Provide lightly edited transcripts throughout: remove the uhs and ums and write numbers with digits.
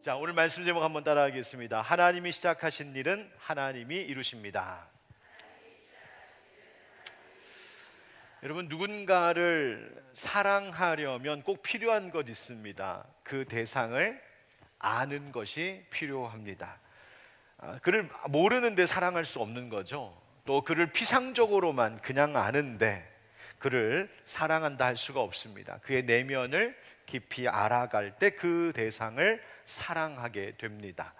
자, 오늘 말씀 제목 한번 따라하겠습니다. 하나님이 시작하신 일은 하나님이 이루십니다. 여러분, 누군가를 사랑하려면 꼭 필요한 것 있습니다. 그 대상을 아는 것이 필요합니다. 그를 모르는데 사랑할 수 없는 거죠. 또 그를 피상적으로만 그냥 아는데 그를 사랑한다 할 수가 없습니다. 그의 내면을 깊이 알아갈 때 그 대상을 사랑하게 됩니다.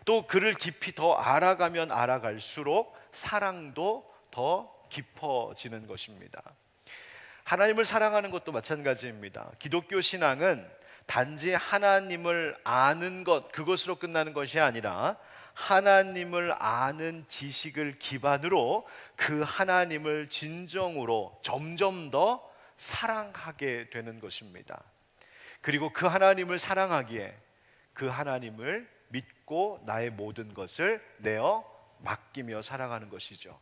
또 그를 깊이 더 알아가면 알아갈수록 사랑도 더 깊어지는 것입니다. 하나님을 사랑하는 것도 마찬가지입니다. 기독교 신앙은 단지 하나님을 아는 것, 그것으로 끝나는 것이 아니라 하나님을 아는 지식을 기반으로 그 하나님을 진정으로 점점 더 사랑하게 되는 것입니다. 그리고 그 하나님을 사랑하기에 그 하나님을 믿고 나의 모든 것을 내어 맡기며 살아가는 것이죠.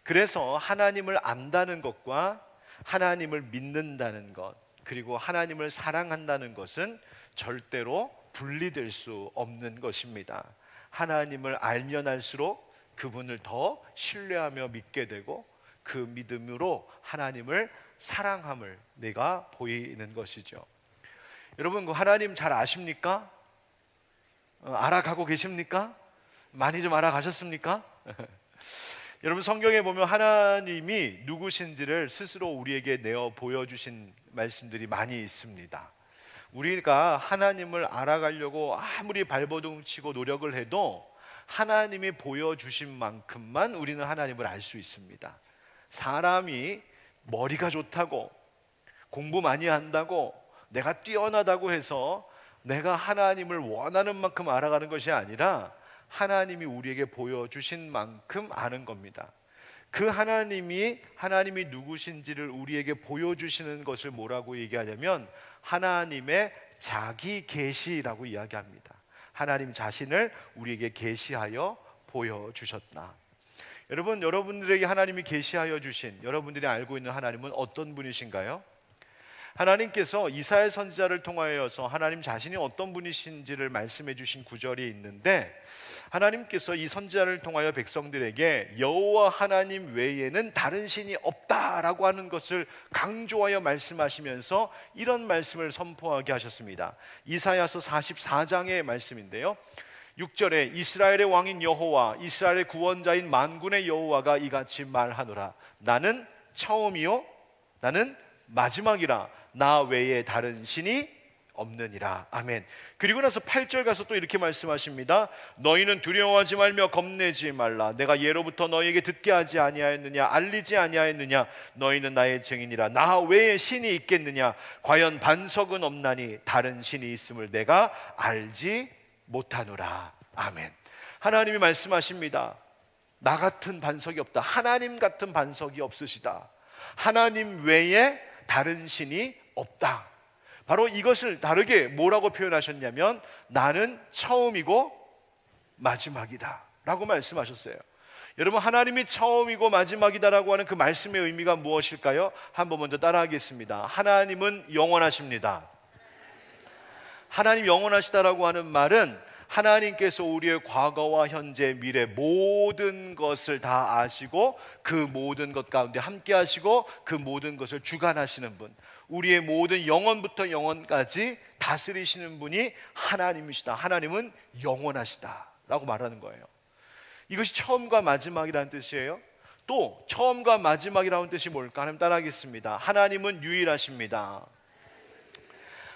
그래서 하나님을 안다는 것과 하나님을 믿는다는 것, 그리고 하나님을 사랑한다는 것은 절대로 분리될 수 없는 것입니다. 하나님을 알면 알수록 그분을 더 신뢰하며 믿게 되고 그 믿음으로 하나님을 사랑함을 내가 보이는 것이죠. 여러분, 그 하나님 잘 아십니까? 알아가고 계십니까? 많이 좀 알아가셨습니까? 여러분, 성경에 보면 하나님이 누구신지를 스스로 우리에게 내어 보여주신 말씀들이 많이 있습니다. 우리가 하나님을 알아가려고 아무리 발버둥 치고 노력을 해도 하나님이 보여주신 만큼만 우리는 하나님을 알 수 있습니다. 사람이 머리가 좋다고, 공부 많이 한다고, 내가 뛰어나다고 해서 내가 하나님을 원하는 만큼 알아가는 것이 아니라 하나님이 우리에게 보여주신 만큼 아는 겁니다. 그 하나님이 누구신지를 우리에게 보여주시는 것을 뭐라고 얘기하냐면 하나님의 자기 계시라고 이야기합니다. 하나님 자신을 우리에게 계시하여 보여주셨다. 여러분, 여러분들에게 하나님이 계시하여 주신, 여러분들이 알고 있는 하나님은 어떤 분이신가요? 하나님께서 이사야 선지자를 통하여서 하나님 자신이 어떤 분이신지를 말씀해 주신 구절이 있는데, 하나님께서 이 선지자를 통하여 백성들에게 여호와 하나님 외에는 다른 신이 없다라고 하는 것을 강조하여 말씀하시면서 이런 말씀을 선포하게 하셨습니다. 이사야서 44장의 말씀인데요, 6절에 이스라엘의 왕인 여호와, 이스라엘의 구원자인 만군의 여호와가 이같이 말하노라. 나는 처음이요 나는 마지막이라. 나 외에 다른 신이 없느니라. 아멘. 그리고 나서 8절 가서 또 이렇게 말씀하십니다. 너희는 두려워하지 말며 겁내지 말라. 내가 예로부터 너희에게 듣게 하지 아니하였느냐, 알리지 아니하였느냐. 너희는 나의 증인이라. 나 외에 신이 있겠느냐. 과연 반석은 없나니 다른 신이 있음을 내가 알지 못하노라. 아멘. 하나님이 말씀하십니다. 나 같은 반석이 없다. 하나님 같은 반석이 없으시다. 하나님 외에 다른 신이 없다. 바로 이것을 다르게 뭐라고 표현하셨냐면 나는 처음이고 마지막이다 라고 말씀하셨어요. 여러분, 하나님이 처음이고 마지막이다 라고 하는 그 말씀의 의미가 무엇일까요? 한번 먼저 따라하겠습니다. 하나님은 영원하십니다. 하나님 영원하시다라고 하는 말은 하나님께서 우리의 과거와 현재, 미래 모든 것을 다 아시고 그 모든 것 가운데 함께 하시고 그 모든 것을 주관하시는 분, 우리의 모든 영원부터 영원까지 다스리시는 분이 하나님이시다. 하나님은 영원하시다 라고 말하는 거예요. 이것이 처음과 마지막이라는 뜻이에요. 또 처음과 마지막이라는 뜻이 뭘까? 하나님 따라하겠습니다. 하나님은 유일하십니다.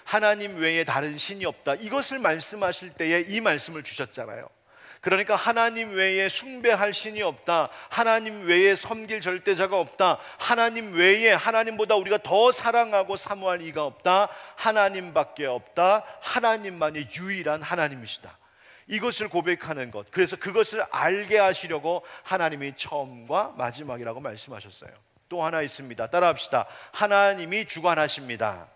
하나님 외에 다른 신이 없다. 이것을 말씀하실 때에 이 말씀을 주셨잖아요. 그러니까 하나님 외에 숭배할 신이 없다. 하나님 외에 섬길 절대자가 없다. 하나님 외에 하나님보다 우리가 더 사랑하고 사모할 이가 없다. 하나님밖에 없다. 하나님만이 유일한 하나님이시다. 이것을 고백하는 것, 그래서 그것을 알게 하시려고 하나님이 처음과 마지막이라고 말씀하셨어요. 또 하나 있습니다. 따라합시다. 하나님이 주관하십니다.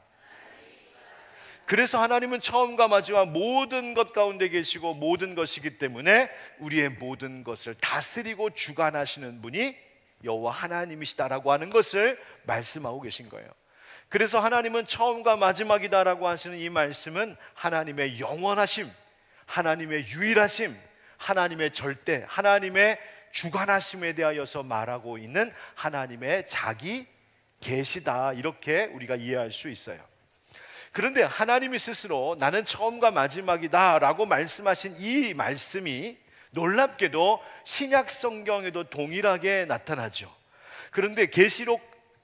그래서 하나님은 처음과 마지막 모든 것 가운데 계시고 모든 것이기 때문에 우리의 모든 것을 다스리고 주관하시는 분이 여호와 하나님이시다라고 하는 것을 말씀하고 계신 거예요. 그래서 하나님은 처음과 마지막이다라고 하시는 이 말씀은 하나님의 영원하심, 하나님의 유일하심, 하나님의 절대, 하나님의 주관하심에 대하여서 말하고 있는 하나님의 자기 계시다, 이렇게 우리가 이해할 수 있어요. 그런데 하나님이 스스로 나는 처음과 마지막이다 라고 말씀하신 이 말씀이 놀랍게도 신약 성경에도 동일하게 나타나죠. 그런데 계시록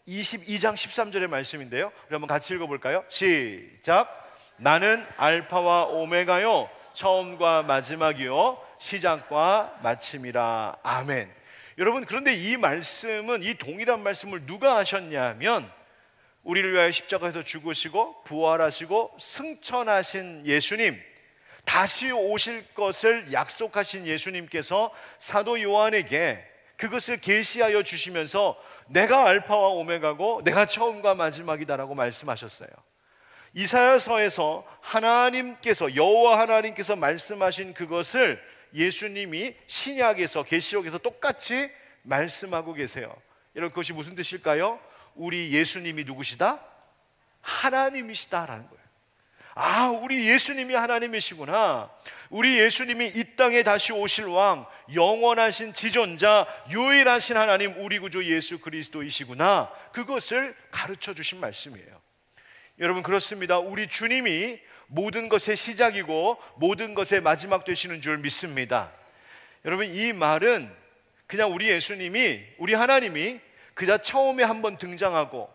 22장 13절의 말씀인데요, 우리 한번 같이 읽어볼까요? 시작. 나는 알파와 오메가요, 처음과 마지막이요, 시작과 마침이라. 아멘. 여러분, 그런데 이 말씀은, 이 동일한 말씀을 누가 하셨냐면 우리를 위하여 십자가에서 죽으시고 부활하시고 승천하신 예수님, 다시 오실 것을 약속하신 예수님께서 사도 요한에게 그것을 계시하여 주시면서 내가 알파와 오메가고 내가 처음과 마지막이다라고 말씀하셨어요. 이사야서에서 하나님께서, 여호와 하나님께서 말씀하신 그것을 예수님이 신약에서, 계시록에서 똑같이 말씀하고 계세요. 여러분, 그것이 무슨 뜻일까요? 우리 예수님이 누구시다? 하나님이시다라는 거예요. 아, 우리 예수님이 하나님이시구나. 우리 예수님이 이 땅에 다시 오실 왕, 영원하신 지존자, 유일하신 하나님, 우리 구주 예수 그리스도이시구나. 그것을 가르쳐 주신 말씀이에요. 여러분, 그렇습니다. 우리 주님이 모든 것의 시작이고 모든 것의 마지막 되시는 줄 믿습니다. 여러분, 이 말은 그냥 우리 예수님이, 우리 하나님이 그저 처음에 한번 등장하고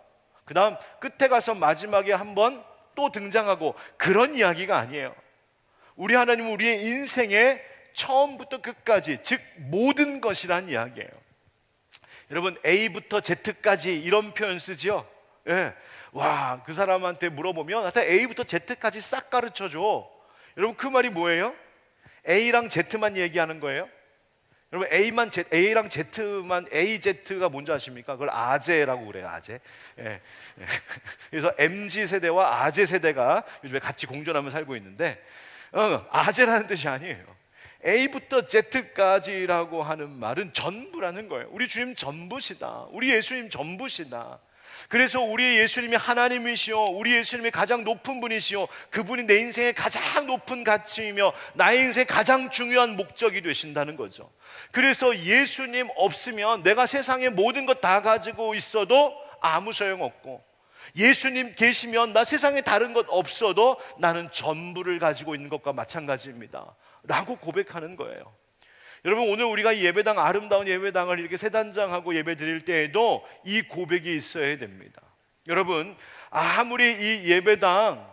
그 다음 끝에 가서 마지막에 한번 또 등장하고 그런 이야기가 아니에요. 우리 하나님은 우리의 인생의 처음부터 끝까지, 즉 모든 것이란 이야기예요. 여러분, A부터 Z까지 이런 표현 쓰죠. 예. 와, 그 사람한테 물어보면 하여튼 A부터 Z까지 싹 가르쳐줘. 여러분, 그 말이 뭐예요? A랑 Z만 얘기하는 거예요? 여러분, A랑 Z만, AZ가 뭔지 아십니까? 그걸 아재라고 그래요. 아재. 예. 그래서 MZ세대와 아재세대가 요즘에 같이 공존하며 살고 있는데, 아재라는 뜻이 아니에요. A부터 Z까지라고 하는 말은 전부라는 거예요. 우리 주님 전부시다. 우리 예수님 전부시다. 그래서 우리 예수님이 하나님이시오, 우리 예수님이 가장 높은 분이시오, 그분이 내 인생의 가장 높은 가치이며 나의 인생의 가장 중요한 목적이 되신다는 거죠. 그래서 예수님 없으면 내가 세상의 모든 것 다 가지고 있어도 아무 소용없고, 예수님 계시면 나 세상에 다른 것 없어도 나는 전부를 가지고 있는 것과 마찬가지입니다 라고 고백하는 거예요. 여러분, 오늘 우리가 이 예배당, 아름다운 예배당을 이렇게 세단장하고 예배 드릴 때에도 이 고백이 있어야 됩니다. 여러분, 아무리 이 예배당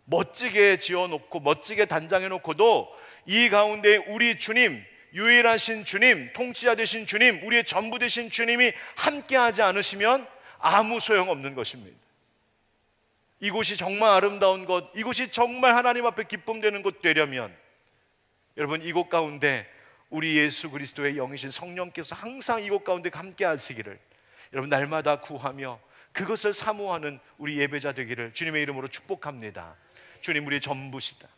멋지게 지어놓고 멋지게 단장해놓고도 이 가운데 우리 주님, 유일하신 주님, 통치자 되신 주님, 우리의 전부 되신 주님이 함께하지 않으시면 아무 소용없는 것입니다. 이곳이 정말 아름다운 것, 이곳이 정말 하나님 앞에 기쁨 되는 곳 되려면 여러분, 이곳 가운데 우리 예수 그리스도의 영이신 성령께서 항상 이곳 가운데 함께 하시기를 여러분, 날마다 구하며 그것을 사모하는 우리 예배자 되기를 주님의 이름으로 축복합니다. 주님, 우리의 전부시다.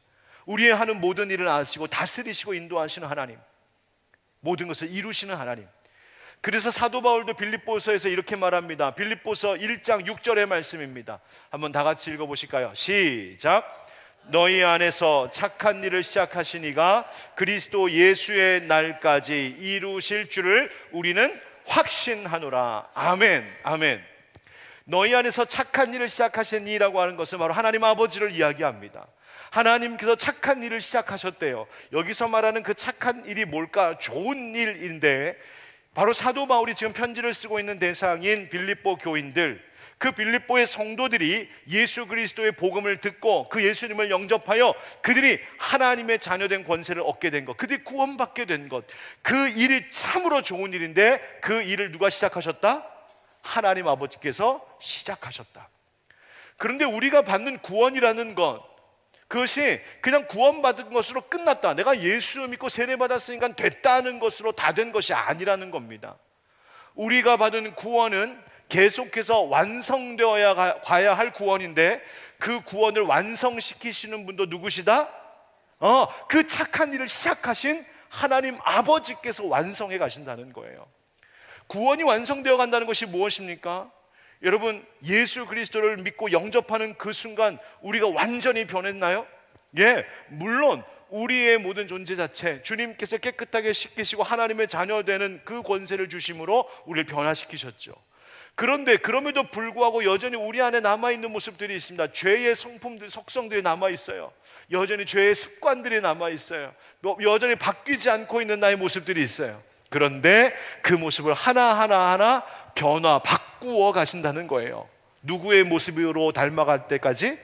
우리의 하는 모든 일을 아시고 다스리시고 인도하시는 하나님, 모든 것을 이루시는 하나님. 그래서 사도 바울도 빌립보서에서 이렇게 말합니다. 빌립보서 1장 6절의 말씀입니다. 한번 다 같이 읽어보실까요? 시작. 너희 안에서 착한 일을 시작하신 이가 그리스도 예수의 날까지 이루실 줄을 우리는 확신하노라. 아멘, 아멘. 너희 안에서 착한 일을 시작하신 이라고 하는 것은 바로 하나님 아버지를 이야기합니다. 하나님께서 착한 일을 시작하셨대요. 여기서 말하는 그 착한 일이 뭘까? 좋은 일인데, 바로 사도 바울이 지금 편지를 쓰고 있는 대상인 빌립보 교인들, 그 빌립보의 성도들이 예수 그리스도의 복음을 듣고 그 예수님을 영접하여 그들이 하나님의 자녀된 권세를 얻게 된 것, 그들이 구원받게 된 것, 그 일이 참으로 좋은 일인데 그 일을 누가 시작하셨다? 하나님 아버지께서 시작하셨다. 그런데 우리가 받는 구원이라는 것, 그것이 그냥 구원받은 것으로 끝났다, 내가 예수 믿고 세례받았으니까 됐다는 것으로 다 된 것이 아니라는 겁니다. 우리가 받은 구원은 계속해서 완성되어야 가야 할 구원인데, 그 구원을 완성시키시는 분도 누구시다? 그 착한 일을 시작하신 하나님 아버지께서 완성해 가신다는 거예요. 구원이 완성되어 간다는 것이 무엇입니까? 여러분, 예수 그리스도를 믿고 영접하는 그 순간 우리가 완전히 변했나요? 예, 물론 우리의 모든 존재 자체 주님께서 깨끗하게 씻기시고 하나님의 자녀 되는 그 권세를 주심으로 우리를 변화시키셨죠. 그런데 그럼에도 불구하고 여전히 우리 안에 남아있는 모습들이 있습니다. 죄의 성품들, 속성들이 남아있어요. 여전히 죄의 습관들이 남아있어요. 여전히 바뀌지 않고 있는 나의 모습들이 있어요. 그런데 그 모습을 하나하나 바꾸어 가신다는 거예요. 누구의 모습으로 닮아갈 때까지?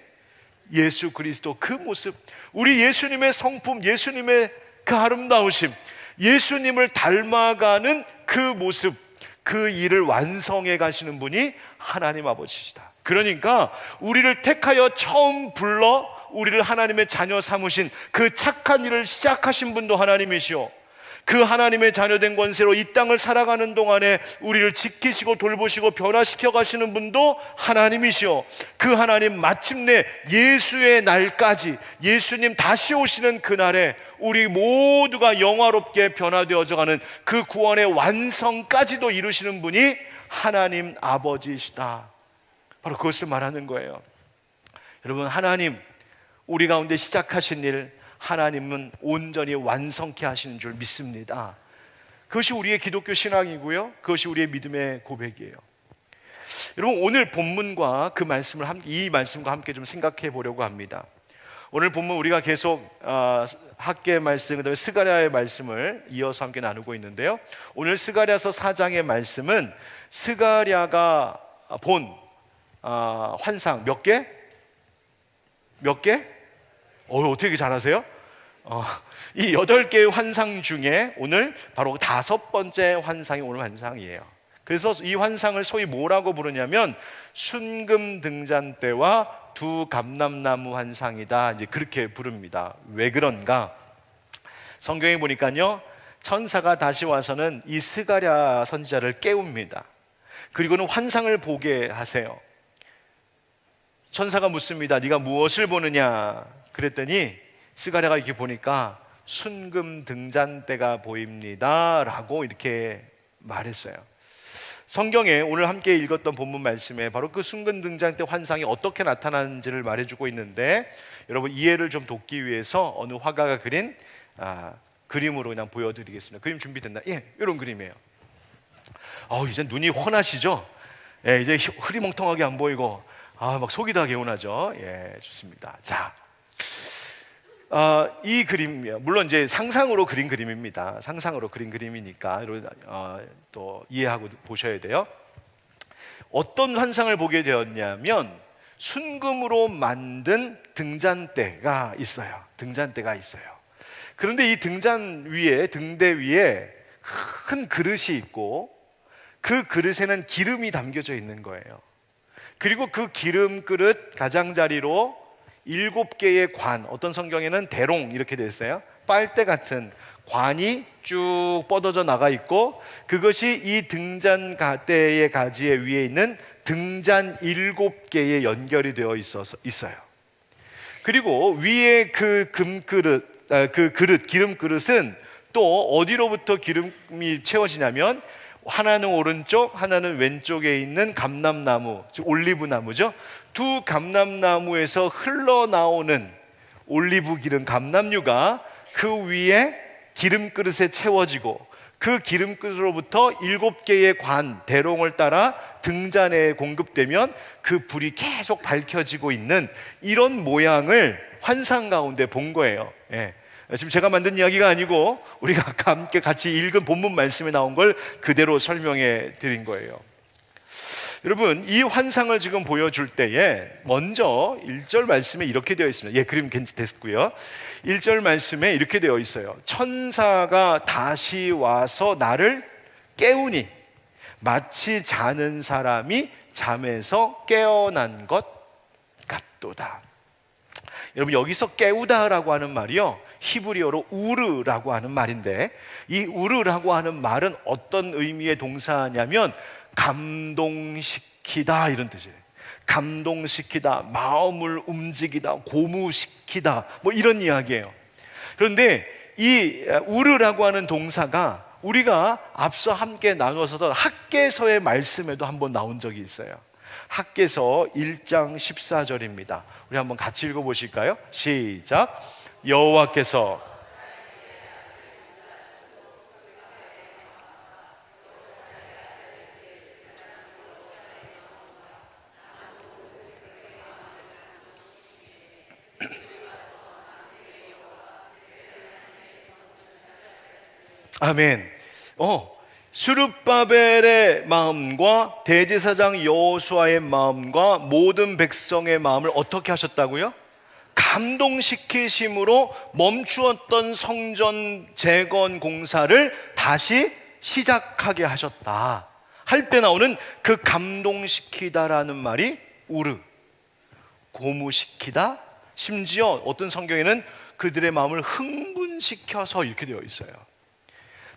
예수 그리스도 그 모습, 우리 예수님의 성품, 예수님의 그 아름다우심, 예수님을 닮아가는 그 모습, 그 일을 완성해 가시는 분이 하나님 아버지시다. 그러니까 우리를 택하여 처음 불러 우리를 하나님의 자녀 삼으신 그 착한 일을 시작하신 분도 하나님이시오. 그 하나님의 자녀된 권세로 이 땅을 살아가는 동안에 우리를 지키시고 돌보시고 변화시켜 가시는 분도 하나님이시오. 그 하나님 마침내 예수의 날까지, 예수님 다시 오시는 그날에 우리 모두가 영화롭게 변화되어져 가는 그 구원의 완성까지도 이루시는 분이 하나님 아버지이시다. 바로 그것을 말하는 거예요. 여러분, 하나님 우리 가운데 시작하신 일 하나님은 온전히 완성케 하시는 줄 믿습니다. 그것이 우리의 기독교 신앙이고요, 그것이 우리의 믿음의 고백이에요. 여러분, 오늘 본문과 그 말씀을 이 말씀과 함께 좀 생각해 보려고 합니다. 오늘 본문 우리가 계속 학개의 말씀, 그다음에 스가랴의 말씀을 이어서 함께 나누고 있는데요, 오늘 스가랴서 4장의 말씀은 스가랴가 본 환상 몇 개? 몇 개? 어떻게 이렇게 잘하세요? 이 8개의 환상 중에 오늘 바로 5번째 환상이 오늘 환상이에요. 그래서 이 환상을 소위 뭐라고 부르냐면 순금 등잔 때와 두 감람나무 환상이다, 이제 그렇게 부릅니다. 왜 그런가? 성경에 보니까요, 천사가 다시 와서는 이 스가랴 선지자를 깨웁니다. 그리고는 환상을 보게 하세요. 천사가 묻습니다. 네가 무엇을 보느냐? 그랬더니 스가랴가 이렇게 보니까 순금 등잔대가 보입니다 라고 이렇게 말했어요. 성경에 오늘 함께 읽었던 본문 말씀에 바로 그 순금 등잔대 환상이 어떻게 나타나는지를 말해주고 있는데, 여러분 이해를 좀 돕기 위해서 어느 화가가 그린 그림으로 그냥 보여드리겠습니다. 그림 준비됐나? 예, 이런 그림이에요. 이제 눈이 훤하시죠? 예, 이제 흐리멍텅하게 안 보이고 막 속이 다 개운하죠? 예, 좋습니다. 자, 이 그림, 물론 이제 상상으로 그린 그림입니다. 상상으로 그린 그림이니까 또 이해하고 보셔야 돼요. 어떤 환상을 보게 되었냐면 순금으로 만든 등잔대가 있어요. 등잔대가 있어요. 그런데 이 등대 위에 큰 그릇이 있고 그 그릇에는 기름이 담겨져 있는 거예요. 그리고 그 기름 그릇 가장자리로 7개의 관, 어떤 성경에는 대롱 이렇게 되어 있어요. 빨대 같은 관이 쭉 뻗어져 나가 있고, 그것이 이 등잔대의 가지에 위에 있는 등잔 7개에 연결이 되어 있어요. 그리고 위에 그 기름 그릇은 또 어디로부터 기름이 채워지냐면 하나는 오른쪽, 하나는 왼쪽에 있는 감람나무, 즉 올리브나무죠. 두 감람나무에서 흘러나오는 올리브 기름, 감람유가 그 위에 기름 그릇에 채워지고, 그 기름 그릇으로부터 7개의 관, 대롱을 따라 등잔에 공급되면 그 불이 계속 밝혀지고 있는 이런 모양을 환상 가운데 본 거예요. 예. 지금 제가 만든 이야기가 아니고 우리가 함께 같이 읽은 본문 말씀에 나온 걸 그대로 설명해 드린 거예요. 여러분, 이 환상을 지금 보여줄 때에 먼저 1절 말씀에 이렇게 되어 있습니다. 예, 그림 됐고요. 1절 말씀에 이렇게 되어 있어요. 천사가 다시 와서 나를 깨우니 마치 자는 사람이 잠에서 깨어난 것 같도다. 여러분, 여기서 깨우다라고 하는 말이요, 히브리어로 우르라고 하는 말인데, 이 우르라고 하는 말은 어떤 의미의 동사냐면 감동시키다 이런 뜻이에요. 감동시키다, 마음을 움직이다, 고무시키다, 뭐 이런 이야기예요. 그런데 이 우르라고 하는 동사가 우리가 앞서 함께 나누었던 학개서의 말씀에도 한번 나온 적이 있어요. 학개서 1장 14절입니다. 우리 한번 같이 읽어보실까요? 시작. 여호와께서 아멘. 스룹바벨의 마음과 대제사장 여호수아의 마음과 모든 백성의 마음을 어떻게 하셨다고요? 감동시키심으로 멈추었던 성전 재건 공사를 다시 시작하게 하셨다 할 때 나오는 그 감동시키다라는 말이 우르, 고무시키다, 심지어 어떤 성경에는 그들의 마음을 흥분시켜서 이렇게 되어 있어요.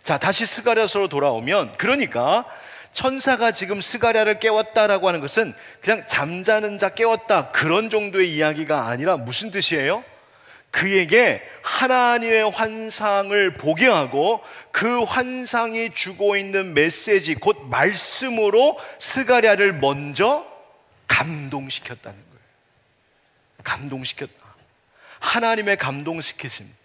자, 다시 스가랴서로 돌아오면, 그러니까 천사가 지금 스가랴를 깨웠다라고 하는 것은 그냥 잠자는 자 깨웠다 그런 정도의 이야기가 아니라 무슨 뜻이에요? 그에게 하나님의 환상을 보게 하고 그 환상이 주고 있는 메시지, 곧 말씀으로 스가랴를 먼저 감동시켰다는 거예요. 감동시켰다. 하나님의 감동시키심.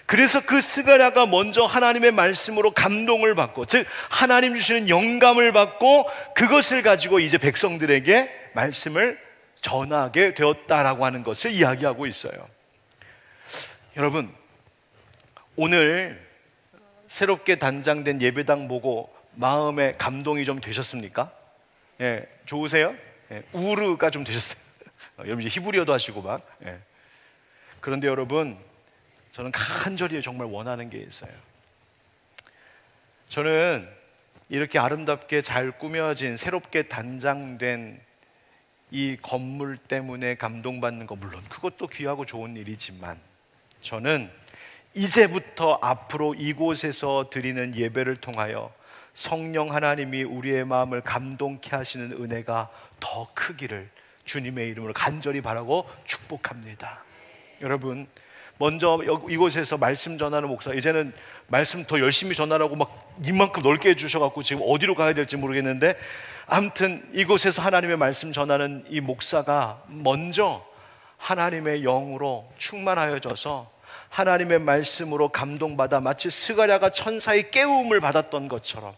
그래서 그 스가랴가 먼저 하나님의 말씀으로 감동을 받고, 즉 하나님 주시는 영감을 받고 그것을 가지고 이제 백성들에게 말씀을 전하게 되었다라고 하는 것을 이야기하고 있어요. 여러분, 오늘 새롭게 단장된 예배당 보고 마음에 감동이 좀 되셨습니까? 예, 좋으세요? 예, 우르가 좀 되셨어요? 여러분 이제 히브리어도 하시고 막. 예. 그런데 여러분, 저는 간절히 정말 원하는 게 있어요. 저는 이렇게 아름답게 잘 꾸며진 새롭게 단장된 이 건물 때문에 감동받는 거 물론 그것도 귀하고 좋은 일이지만, 저는 이제부터 앞으로 이곳에서 드리는 예배를 통하여 성령 하나님이 우리의 마음을 감동케 하시는 은혜가 더 크기를 주님의 이름으로 간절히 바라고 축복합니다. 여러분, 먼저 이곳에서 말씀 전하는 목사, 이제는 말씀 더 열심히 전하라고 막 이만큼 넓게 해주셔갖고 지금 어디로 가야 될지 모르겠는데, 아무튼 이곳에서 하나님의 말씀 전하는 이 목사가 먼저 하나님의 영으로 충만하여져서 하나님의 말씀으로 감동받아 마치 스가랴가 천사의 깨움을 받았던 것처럼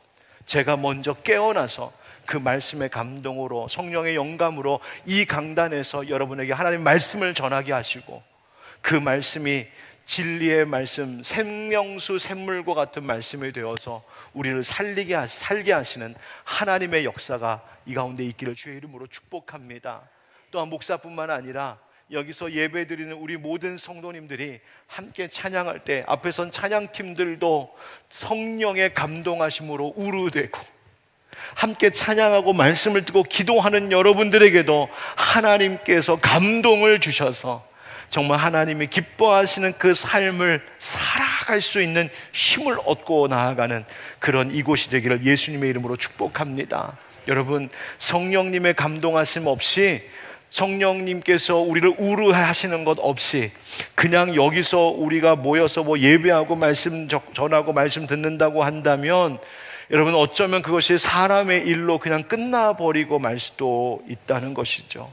제가 먼저 깨어나서 그 말씀의 감동으로, 성령의 영감으로 이 강단에서 여러분에게 하나님의 말씀을 전하게 하시고, 그 말씀이 진리의 말씀, 생명수 샘물과 같은 말씀이 되어서 우리를 살게 하시는 하나님의 역사가 이 가운데 있기를 주의 이름으로 축복합니다. 또한 목사뿐만 아니라 여기서 예배드리는 우리 모든 성도님들이 함께 찬양할 때 앞에선 찬양팀들도 성령의 감동하심으로 우르되고, 함께 찬양하고 말씀을 듣고 기도하는 여러분들에게도 하나님께서 감동을 주셔서 정말 하나님이 기뻐하시는 그 삶을 살아갈 수 있는 힘을 얻고 나아가는 그런 이곳이 되기를 예수님의 이름으로 축복합니다. 여러분, 성령님의 감동하심 없이, 성령님께서 우리를 우르하시는 것 없이 그냥 여기서 우리가 모여서 예배하고 말씀 전하고 말씀 듣는다고 한다면, 여러분 어쩌면 그것이 사람의 일로 그냥 끝나버리고 말 수도 있다는 것이죠.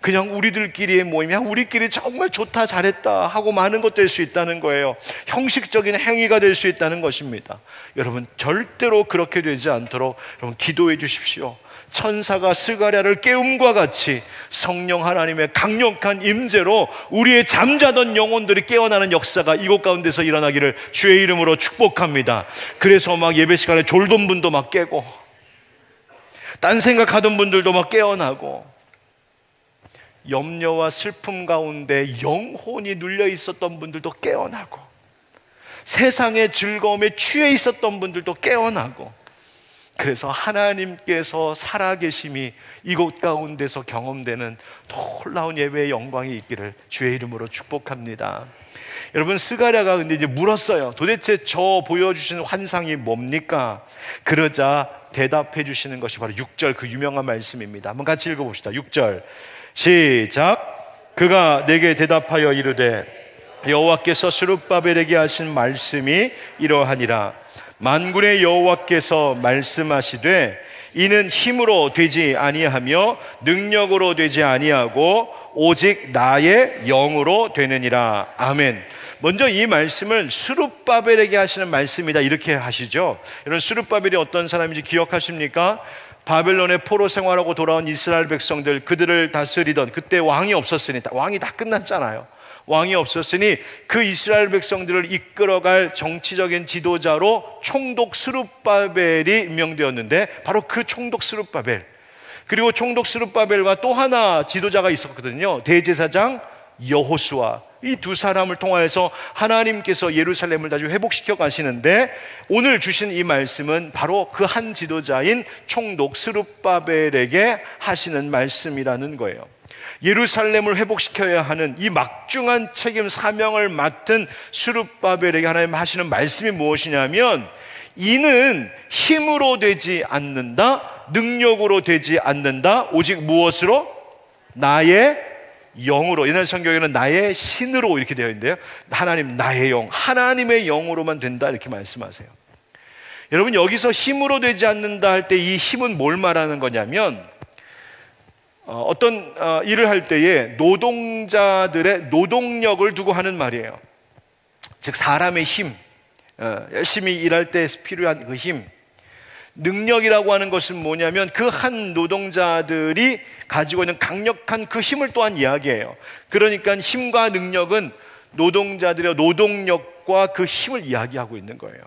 그냥 우리들끼리의 모임이 우리끼리 정말 좋다 잘했다 하고 많은 것 될 수 있다는 거예요. 형식적인 행위가 될 수 있다는 것입니다. 여러분 절대로 그렇게 되지 않도록 여러분 기도해 주십시오. 천사가 스가랴를 깨움과 같이 성령 하나님의 강력한 임재로 우리의 잠자던 영혼들이 깨어나는 역사가 이곳 가운데서 일어나기를 주의 이름으로 축복합니다. 그래서 막 예배 시간에 졸던 분도 막 깨고, 딴 생각하던 분들도 막 깨어나고, 염려와 슬픔 가운데 영혼이 눌려 있었던 분들도 깨어나고, 세상의 즐거움에 취해 있었던 분들도 깨어나고, 그래서 하나님께서 살아계심이 이곳 가운데서 경험되는 놀라운 예배의 영광이 있기를 주의 이름으로 축복합니다. 여러분, 스가랴가 근데 이제 물었어요. 도대체 저 보여주신 환상이 뭡니까? 그러자 대답해 주시는 것이 바로 6절 그 유명한 말씀입니다. 한번 같이 읽어봅시다. 6절 시작. 그가 내게 대답하여 이르되 여호와께서 스룹바벨에게 하신 말씀이 이러하니라. 만군의 여호와께서 말씀하시되 이는 힘으로 되지 아니하며 능력으로 되지 아니하고 오직 나의 영으로 되느니라. 아멘. 먼저 이 말씀을 스룹바벨에게 하시는 말씀이다 이렇게 하시죠. 여러분, 스룹바벨이 어떤 사람인지 기억하십니까? 바벨론의 포로 생활하고 돌아온 이스라엘 백성들, 그들을 다스리던, 그때 왕이 없었으니, 왕이 다 끝났잖아요. 왕이 없었으니 그 이스라엘 백성들을 이끌어갈 정치적인 지도자로 총독 스룹바벨이 임명되었는데, 바로 그 총독 스룹바벨, 그리고 총독 스룹바벨과 또 하나 지도자가 있었거든요. 대제사장 여호수아. 이 두 사람을 통하여서 하나님께서 예루살렘을 다시 회복시켜 가시는데, 오늘 주신 이 말씀은 바로 그 한 지도자인 총독 스룹바벨에게 하시는 말씀이라는 거예요. 예루살렘을 회복시켜야 하는 이 막중한 책임 사명을 맡은 스룹바벨에게 하나님 하시는 말씀이 무엇이냐면, 이는 힘으로 되지 않는다, 능력으로 되지 않는다, 오직 무엇으로? 나의 영으로. 옛날 성경에는 나의 신으로 이렇게 되어 있는데요, 하나님 나의 영, 하나님의 영으로만 된다 이렇게 말씀하세요. 여러분, 여기서 힘으로 되지 않는다 할 때 이 힘은 뭘 말하는 거냐면, 어떤 일을 할 때에 노동자들의 노동력을 두고 하는 말이에요. 즉 사람의 힘, 열심히 일할 때 필요한 그 힘. 능력이라고 하는 것은 뭐냐면 그 한 노동자들이 가지고 있는 강력한 그 힘을 또한 이야기해요. 그러니까 힘과 능력은 노동자들의 노동력과 그 힘을 이야기하고 있는 거예요.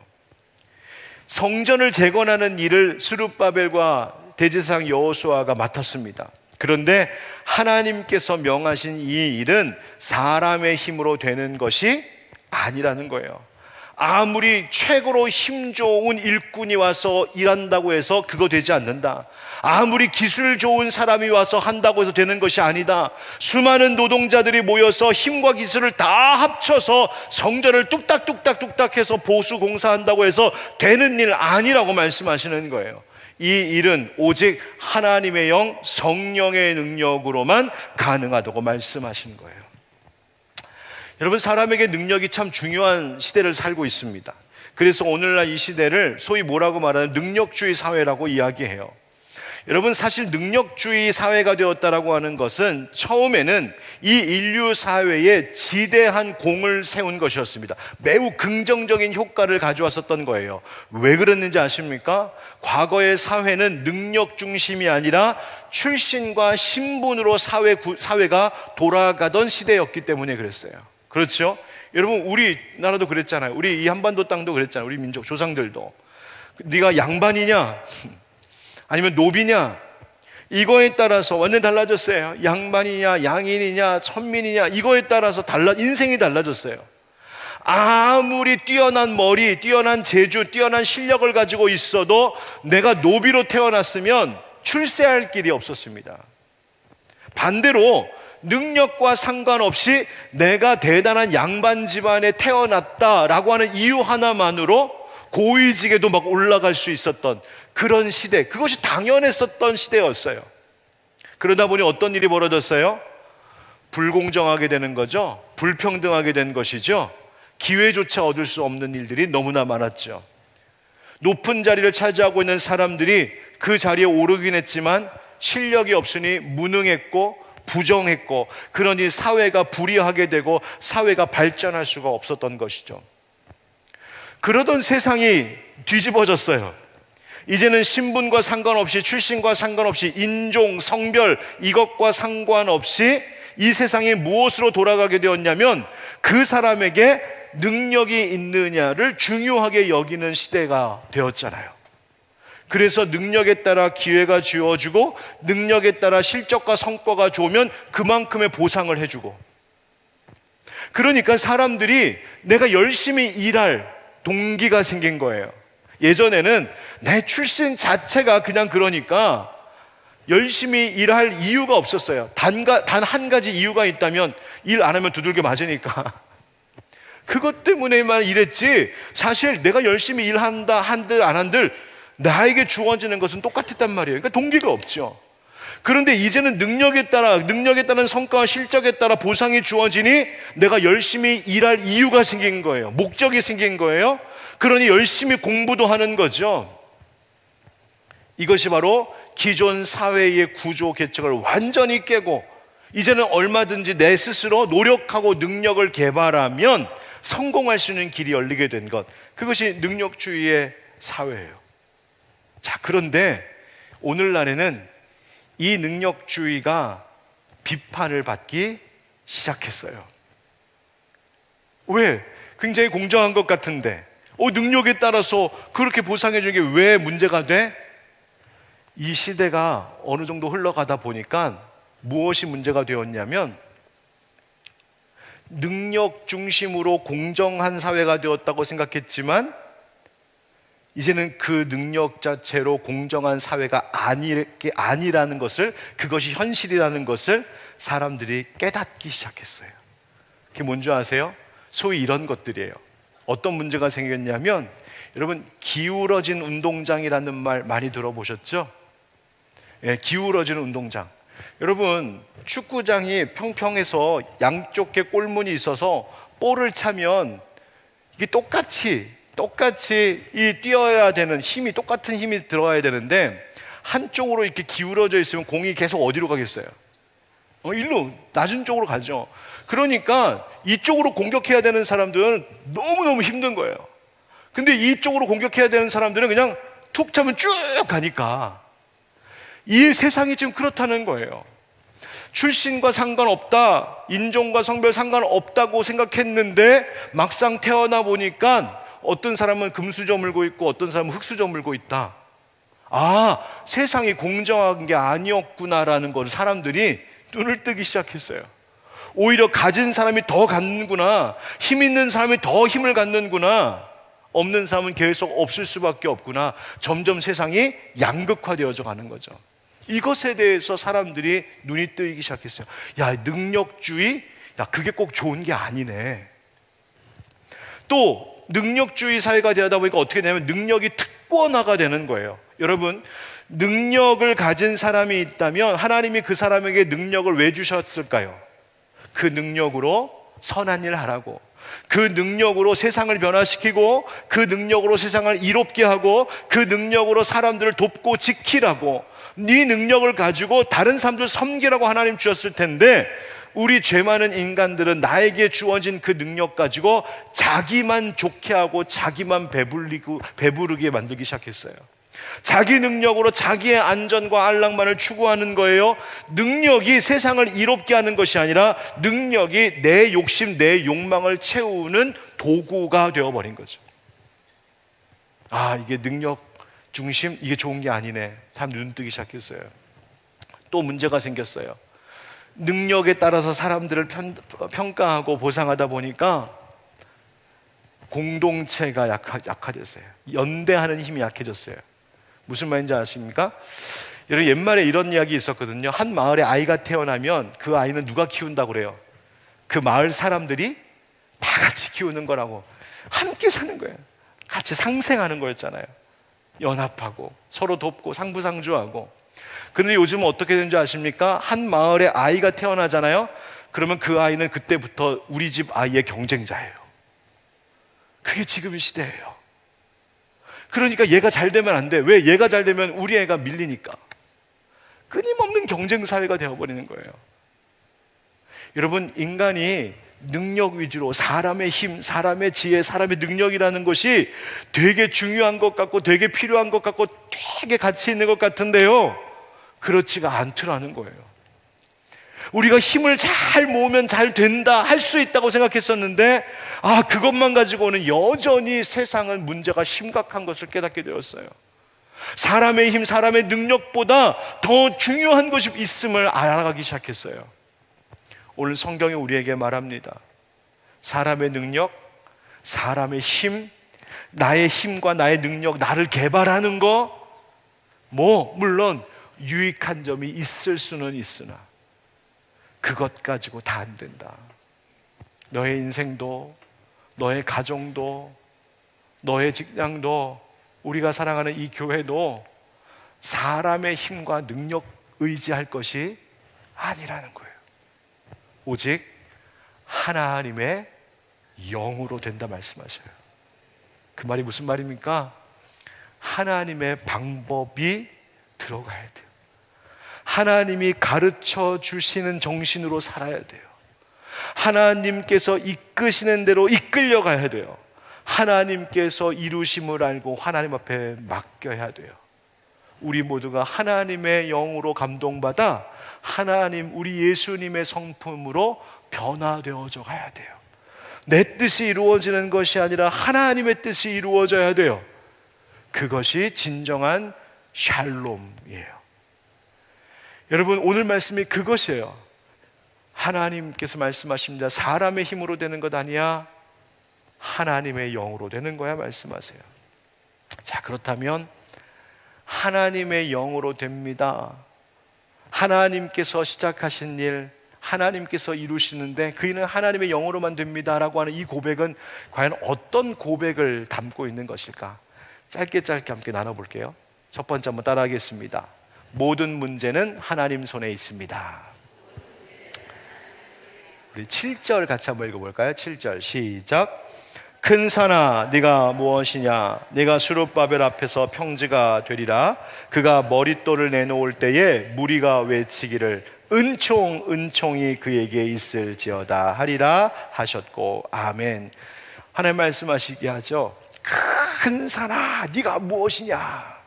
성전을 재건하는 일을 스룹바벨과 대제사장 여호수아가 맡았습니다. 그런데 하나님께서 명하신 이 일은 사람의 힘으로 되는 것이 아니라는 거예요. 아무리 최고로 힘 좋은 일꾼이 와서 일한다고 해서 그거 되지 않는다. 아무리 기술 좋은 사람이 와서 한다고 해서 되는 것이 아니다. 수많은 노동자들이 모여서 힘과 기술을 다 합쳐서 성전을 뚝딱뚝딱 해서 보수 공사한다고 해서 되는 일 아니라고 말씀하시는 거예요. 이 일은 오직 하나님의 영, 성령의 능력으로만 가능하다고 말씀하시는 거예요. 여러분, 사람에게 능력이 참 중요한 시대를 살고 있습니다. 그래서 오늘날 이 시대를 소위 뭐라고 말하는 능력주의 사회라고 이야기해요. 여러분, 사실 능력주의 사회가 되었다라고 하는 것은 처음에는 이 인류 사회에 지대한 공을 세운 것이었습니다. 매우 긍정적인 효과를 가져왔었던 거예요. 왜 그랬는지 아십니까? 과거의 사회는 능력 중심이 아니라 출신과 신분으로 사회가 돌아가던 시대였기 때문에 그랬어요. 그렇죠? 여러분, 우리나라도 그랬잖아요. 우리 이 한반도 땅도 그랬잖아요. 우리 민족 조상들도. 네가 양반이냐 아니면 노비냐, 이거에 따라서 완전 달라졌어요. 양반이냐 양인이냐 천민이냐, 이거에 따라서 인생이 달라졌어요. 아무리 뛰어난 머리, 뛰어난 재주, 뛰어난 실력을 가지고 있어도 내가 노비로 태어났으면 출세할 길이 없었습니다. 반대로 능력과 상관없이 내가 대단한 양반 집안에 태어났다라고 하는 이유 하나만으로 고위직에도 막 올라갈 수 있었던 그런 시대, 그것이 당연했었던 시대였어요. 그러다 보니 어떤 일이 벌어졌어요? 불공정하게 되는 거죠. 불평등하게 된 것이죠. 기회조차 얻을 수 없는 일들이 너무나 많았죠. 높은 자리를 차지하고 있는 사람들이 그 자리에 오르긴 했지만 실력이 없으니 무능했고 부정했고, 그러니 사회가 불의하게 되고 사회가 발전할 수가 없었던 것이죠. 그러던 세상이 뒤집어졌어요. 이제는 신분과 상관없이, 출신과 상관없이, 인종, 성별, 이것과 상관없이 이 세상이 무엇으로 돌아가게 되었냐면 그 사람에게 능력이 있느냐를 중요하게 여기는 시대가 되었잖아요. 그래서 능력에 따라 기회가 주어지고 능력에 따라 실적과 성과가 좋으면 그만큼의 보상을 해주고, 그러니까 사람들이 내가 열심히 일할 동기가 생긴 거예요. 예전에는 내 출신 자체가 그냥 그러니까 열심히 일할 이유가 없었어요. 단 한 가지 이유가 있다면 일 안 하면 두들겨 맞으니까 그것 때문에만 일했지, 사실 내가 열심히 일한다 한들 안 한들 나에게 주어지는 것은 똑같았단 말이에요. 그러니까 동기가 없죠. 그런데 이제는 능력에 따른 성과와 실적에 따라 보상이 주어지니 내가 열심히 일할 이유가 생긴 거예요. 목적이 생긴 거예요. 그러니 열심히 공부도 하는 거죠. 이것이 바로 기존 사회의 구조 계층을 완전히 깨고 이제는 얼마든지 내 스스로 노력하고 능력을 개발하면 성공할 수 있는 길이 열리게 된 것, 그것이 능력주의의 사회예요. 자, 그런데 오늘날에는 이 능력주의가 비판을 받기 시작했어요. 왜? 굉장히 공정한 것 같은데 능력에 따라서 그렇게 보상해 주는 게 왜 문제가 돼? 이 시대가 어느 정도 흘러가다 보니까 무엇이 문제가 되었냐면 능력 중심으로 공정한 사회가 되었다고 생각했지만 이제는 그 능력 자체로 공정한 사회가 아니라는 것을, 그것이 현실이라는 것을 사람들이 깨닫기 시작했어요. 그게 뭔지 아세요? 소위 이런 것들이에요. 어떤 문제가 생겼냐면, 여러분 기울어진 운동장이라는 말 많이 들어보셨죠? 예, 기울어진 운동장. 여러분 축구장이 평평해서 양쪽에 골문이 있어서 볼을 차면 이게 똑같이 이 뛰어야 되는 힘이, 똑같은 힘이 들어가야 되는데 한쪽으로 이렇게 기울어져 있으면 공이 계속 어디로 가겠어요? 일로 낮은 쪽으로 가죠. 그러니까 이쪽으로 공격해야 되는 사람들은 너무너무 힘든 거예요. 근데 이쪽으로 공격해야 되는 사람들은 그냥 툭 차면 쭉 가니까 이 세상이 지금 그렇다는 거예요. 출신과 상관없다, 인종과 성별 상관없다고 생각했는데 막상 태어나 보니까 어떤 사람은 금수저 물고 있고 어떤 사람은 흙수저 물고 있다. 아, 세상이 공정한 게 아니었구나라는 걸 사람들이 눈을 뜨기 시작했어요. 오히려 가진 사람이 더 갖는구나, 힘 있는 사람이 더 힘을 갖는구나, 없는 사람은 계속 없을 수밖에 없구나. 점점 세상이 양극화되어져 가는 거죠. 이것에 대해서 사람들이 눈이 뜨이기 시작했어요. 야, 능력주의? 야, 그게 꼭 좋은 게 아니네. 또 능력주의 사회가 되다 보니까 어떻게 되냐면 능력이 특권화가 되는 거예요. 여러분, 능력을 가진 사람이 있다면 하나님이 그 사람에게 능력을 왜 주셨을까요? 그 능력으로 선한 일을 하라고, 그 능력으로 세상을 변화시키고, 그 능력으로 세상을 이롭게 하고, 그 능력으로 사람들을 돕고 지키라고, 네 능력을 가지고 다른 사람들 섬기라고 하나님 주셨을 텐데, 우리 죄 많은 인간들은 나에게 주어진 그 능력 가지고 자기만 좋게 하고 자기만 배부르게 만들기 시작했어요. 자기 능력으로 자기의 안전과 안락만을 추구하는 거예요. 능력이 세상을 이롭게 하는 것이 아니라 능력이 내 욕심, 내 욕망을 채우는 도구가 되어버린 거죠. 아, 이게 능력 중심, 이게 좋은 게 아니네. 사람 눈 뜨기 시작했어요. 또 문제가 생겼어요. 능력에 따라서 사람들을 평가하고 보상하다 보니까 공동체가 약화됐어요. 연대하는 힘이 약해졌어요. 무슨 말인지 아십니까? 여러분, 옛말에 이런 이야기 있었거든요. 한 마을에 아이가 태어나면 그 아이는 누가 키운다고 그래요? 그 마을 사람들이 다 같이 키우는 거라고. 함께 사는 거예요. 같이 상생하는 거였잖아요. 연합하고 서로 돕고 상부상조하고. 그런데 요즘은 어떻게 되는지 아십니까? 한 마을에 아이가 태어나잖아요. 그러면 그 아이는 그때부터 우리 집 아이의 경쟁자예요. 그게 지금 시대예요. 그러니까 얘가 잘 되면 안 돼. 왜? 얘가 잘 되면 우리 애가 밀리니까. 끊임없는 경쟁 사회가 되어버리는 거예요. 여러분, 인간이 능력 위주로 사람의 힘, 사람의 지혜, 사람의 능력이라는 것이 되게 중요한 것 같고 되게 필요한 것 같고 되게 가치 있는 것 같은데요, 그렇지가 않더라는 거예요. 우리가 힘을 잘 모으면 잘 된다, 할 수 있다고 생각했었는데, 그것만 가지고는 여전히 세상은 문제가 심각한 것을 깨닫게 되었어요. 사람의 힘, 사람의 능력보다 더 중요한 것이 있음을 알아가기 시작했어요. 오늘 성경이 우리에게 말합니다. 사람의 능력, 사람의 힘, 나의 힘과 나의 능력, 나를 개발하는 거, 물론 유익한 점이 있을 수는 있으나 그것 가지고 다 안 된다. 너의 인생도, 너의 가정도, 너의 직장도, 우리가 사랑하는 이 교회도 사람의 힘과 능력 의지할 것이 아니라는 거예요. 오직 하나님의 영으로 된다 말씀하셔요. 그 말이 무슨 말입니까? 하나님의 방법이 들어가야 돼요. 하나님이 가르쳐 주시는 정신으로 살아야 돼요. 하나님께서 이끄시는 대로 이끌려가야 돼요. 하나님께서 이루심을 알고 하나님 앞에 맡겨야 돼요. 우리 모두가 하나님의 영으로 감동받아 하나님, 우리 예수님의 성품으로 변화되어져 가야 돼요. 내 뜻이 이루어지는 것이 아니라 하나님의 뜻이 이루어져야 돼요. 그것이 진정한 샬롬이에요. 여러분, 오늘 말씀이 그것이에요. 하나님께서 말씀하십니다. 사람의 힘으로 되는 것 아니야, 하나님의 영으로 되는 거야 말씀하세요. 자, 그렇다면 하나님의 영으로 됩니다. 하나님께서 시작하신 일, 하나님께서 이루시는데 그 일은 하나님의 영으로만 됩니다 라고 하는 이 고백은 과연 어떤 고백을 담고 있는 것일까? 짧게 함께 나눠볼게요. 첫 번째 한번 따라하겠습니다. 모든 문제는 하나님 손에 있습니다. 우리 7절 같이 한번 읽어볼까요? 7절 시작. 큰 산아 네가 무엇이냐, 네가 수룹바벨 앞에서 평지가 되리라. 그가 머릿돌을 내놓을 때에 무리가 외치기를 은총이 그에게 있을지어다 하리라 하셨고, 아멘. 하나님 말씀하시게 하죠. 큰 산아 네가 무엇이냐.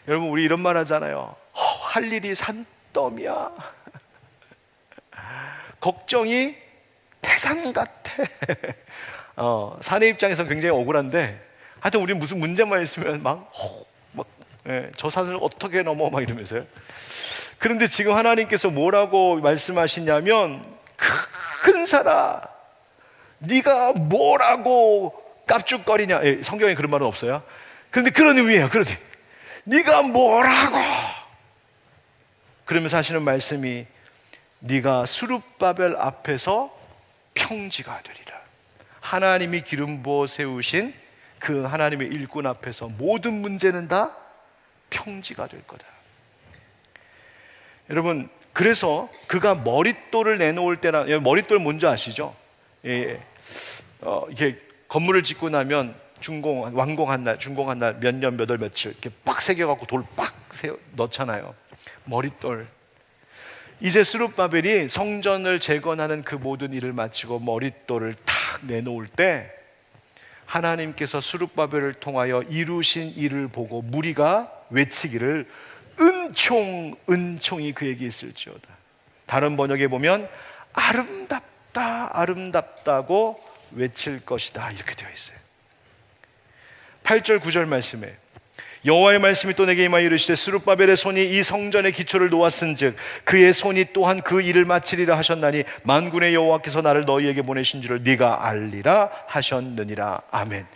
여러분, 우리 이런 말 하잖아요. 할 일이 산더미야. 걱정이 태산 같아. 사내 입장에서는 굉장히 억울한데, 하여튼 우리 무슨 문제만 있으면 저 산을 어떻게 넘어 막 이러면서요. 그런데 지금 하나님께서 뭐라고 말씀하시냐면, 큰 산아 네가 뭐라고 깝죽거리냐. 성경에 그런 말은 없어요. 그런데 그런 의미예요. 그런데 네가 뭐라고, 그러면서 하시는 말씀이 네가 수룹바벨 앞에서 평지가 되리라. 하나님이 기름 부어 세우신 그 하나님의 일꾼 앞에서 모든 문제는 다 평지가 될 거다. 여러분, 그래서 그가 머릿돌을 내놓을 때나, 머릿돌 뭔지 아시죠? 이게 건물을 짓고 나면 완공한 날 몇 년 몇 월 며칠 이렇게 빡 새겨갖고 돌 빡 넣잖아요. 머릿돌. 이제 스룹바벨이 성전을 재건하는 그 모든 일을 마치고 머릿돌을 탁 내놓을 때, 하나님께서 스룹바벨을 통하여 이루신 일을 보고 무리가 외치기를 은총이 그에게 있을지어다. 다른 번역에 보면 아름답다고 외칠 것이다 이렇게 되어 있어요. 8절 9절 말씀에 여호와의 말씀이 또 내게 임하여 이르시되 스룹바벨의 손이 이 성전의 기초를 놓았은즉 그의 손이 또한 그 일을 마치리라 하셨나니 만군의 여호와께서 나를 너희에게 보내신 줄을 네가 알리라 하셨느니라. 아멘.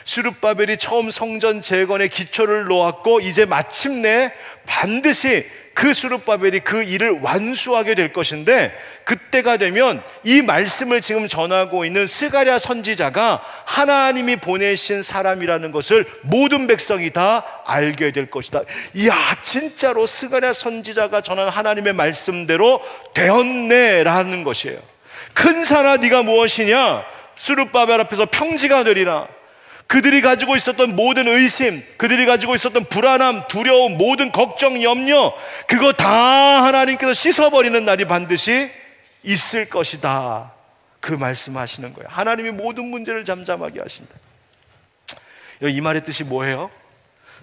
스룹바벨이 처음 성전 재건의 기초를 놓았고, 이제 마침내 반드시 그 스룹바벨이 그 일을 완수하게 될 것인데, 그때가 되면 이 말씀을 지금 전하고 있는 스가랴 선지자가 하나님이 보내신 사람이라는 것을 모든 백성이 다 알게 될 것이다. 이야, 진짜로 스가랴 선지자가 전한 하나님의 말씀대로 되었네라는 것이에요. 큰 산아 네가 무엇이냐, 스룹바벨 앞에서 평지가 되리라. 그들이 가지고 있었던 모든 의심, 그들이 가지고 있었던 불안함, 두려움, 모든 걱정, 염려, 그거 다 하나님께서 씻어버리는 날이 반드시 있을 것이다. 그 말씀하시는 거예요. 하나님이 모든 문제를 잠잠하게 하신다. 이 말의 뜻이 뭐예요?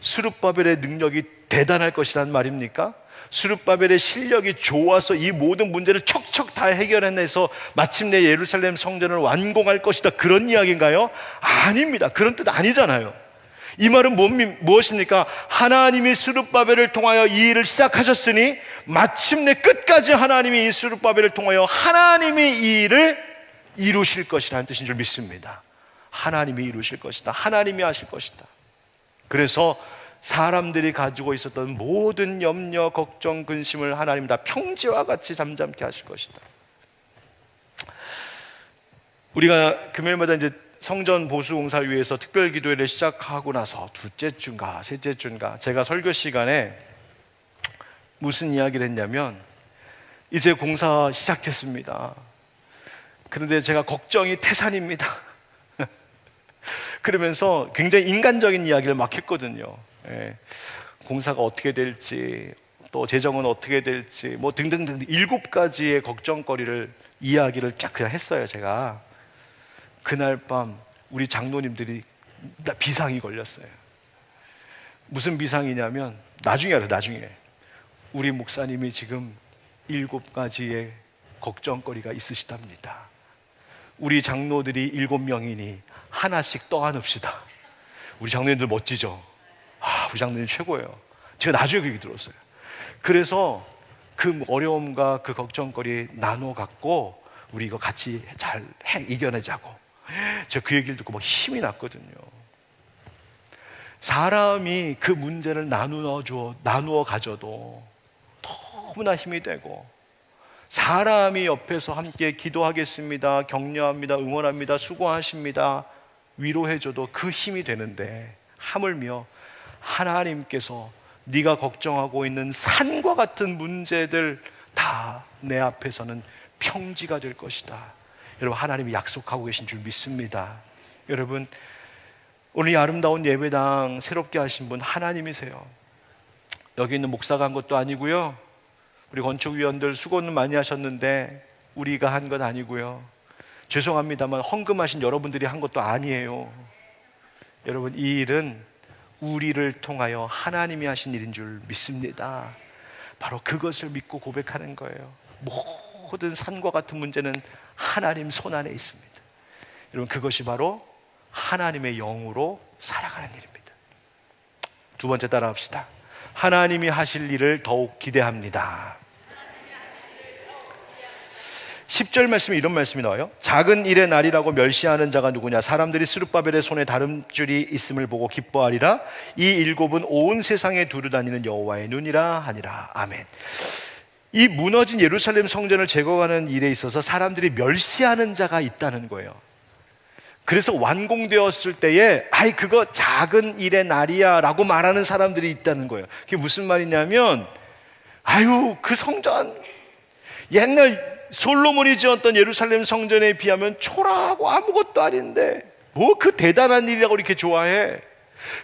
스룹바벨의 능력이 대단할 것이란 말입니까? 스룹바벨의 실력이 좋아서 이 모든 문제를 척척 다 해결해내서 마침내 예루살렘 성전을 완공할 것이다, 그런 이야기인가요? 아닙니다. 그런 뜻 아니잖아요. 이 말은 무엇입니까? 하나님이 스룹바벨을 통하여 이 일을 시작하셨으니 마침내 끝까지 하나님이 이 스룹바벨을 통하여 하나님이 이 일을 이루실 것이라는 뜻인 줄 믿습니다. 하나님이 이루실 것이다. 하나님이 하실 것이다. 그래서 사람들이 가지고 있었던 모든 염려, 걱정, 근심을 하나님 다 평지와 같이 잠잠케 하실 것이다. 우리가 금요일마다 이제 성전 보수 공사를 위해서 특별 기도회를 시작하고 나서 둘째 주인가 셋째 주인가 제가 설교 시간에 무슨 이야기를 했냐면, 이제 공사 시작했습니다. 그런데 제가 걱정이 태산입니다. 그러면서 굉장히 인간적인 이야기를 막 했거든요. 공사가 어떻게 될지, 또 재정은 어떻게 될지, 뭐 등등등 7가지의 걱정거리를 이야기를 쫙 그냥 했어요. 제가 그날 밤 우리 장로님들이 비상이 걸렸어요. 무슨 비상이냐면 나중에 알아요. 나중에 우리 목사님이 지금 7가지의 걱정거리가 있으시답니다. 우리 장로들이 7명이니 하나씩 떠안읍시다. 우리 장로님들 멋지죠? 우리 장로님 최고예요. 제가 나중에 그 얘기 들었어요. 그래서 그 어려움과 그 걱정거리 나눠 갖고 우리 이거 같이 잘 이겨내자고. 제가 그 얘기를 듣고 막 힘이 났거든요. 사람이 그 문제를 나누어 가져도 너무나 힘이 되고, 사람이 옆에서 함께 기도하겠습니다, 격려합니다, 응원합니다, 수고하십니다, 위로해줘도 그 힘이 되는데, 하물며 하나님께서 네가 걱정하고 있는 산과 같은 문제들 다 내 앞에서는 평지가 될 것이다. 여러분, 하나님이 약속하고 계신 줄 믿습니다. 여러분, 오늘 이 아름다운 예배당 새롭게 하신 분 하나님이세요. 여기 있는 목사가 한 것도 아니고요, 우리 건축위원들 수고는 많이 하셨는데 우리가 한 건 아니고요, 죄송합니다만 헌금하신 여러분들이 한 것도 아니에요. 여러분, 이 일은 우리를 통하여 하나님이 하신 일인 줄 믿습니다. 바로 그것을 믿고 고백하는 거예요. 모든 산과 같은 문제는 하나님 손 안에 있습니다. 여러분, 그것이 바로 하나님의 영으로 살아가는 일입니다. 두 번째 따라합시다. 하나님이 하실 일을 더욱 기대합니다. 10절 말씀에 이런 말씀이 나와요. 작은 일의 날이라고 멸시하는 자가 누구냐? 사람들이 스룹바벨의 손에 다름줄이 있음을 보고 기뻐하리라. 이 7은 온 세상에 두루다니는 여호와의 눈이라 하니라. 아멘. 이 무너진 예루살렘 성전을 제거하는 일에 있어서 사람들이 멸시하는 자가 있다는 거예요. 그래서 완공되었을 때에 그거 작은 일의 날이야 라고 말하는 사람들이 있다는 거예요. 그게 무슨 말이냐면, 그 성전, 옛날 솔로몬이 지었던 예루살렘 성전에 비하면 초라하고 아무것도 아닌데 뭐 그 대단한 일이라고 이렇게 좋아해?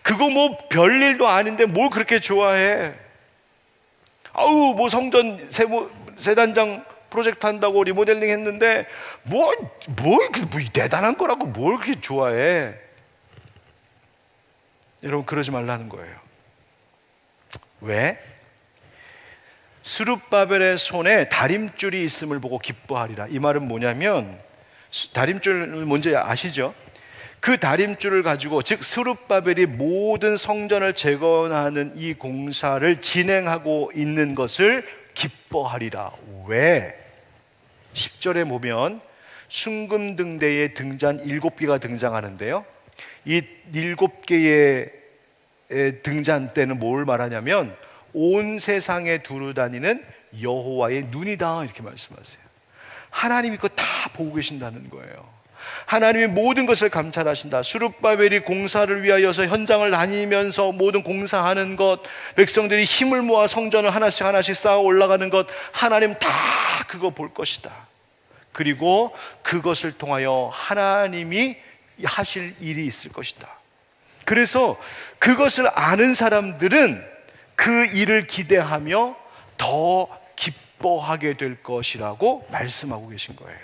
그거 뭐 별일도 아닌데 뭘 그렇게 좋아해? 뭐 성전 세단장 프로젝트 한다고 리모델링 했는데 뭐 대단한 거라고 뭘 그렇게 좋아해? 여러분, 그러지 말라는 거예요. 왜? 스룹바벨의 손에 다림줄이 있음을 보고 기뻐하리라. 이 말은 뭐냐면, 다림줄은 뭔지 아시죠? 그 다림줄을 가지고, 즉 스룹바벨이 모든 성전을 재건하는 이 공사를 진행하고 있는 것을 기뻐하리라. 왜? 10절에 보면 순금등대에 등잔 7개가 등장하는데요, 이 7개의 등잔대는 뭘 말하냐면 온 세상에 두루다니는 여호와의 눈이다, 이렇게 말씀하세요. 하나님이 그거 다 보고 계신다는 거예요. 하나님이 모든 것을 감찰하신다. 스룹바벨이 공사를 위하여서 현장을 다니면서 모든 공사하는 것, 백성들이 힘을 모아 성전을 하나씩 하나씩 쌓아 올라가는 것, 하나님 다 그거 볼 것이다. 그리고 그것을 통하여 하나님이 하실 일이 있을 것이다. 그래서 그것을 아는 사람들은 그 일을 기대하며 더 기뻐하게 될 것이라고 말씀하고 계신 거예요.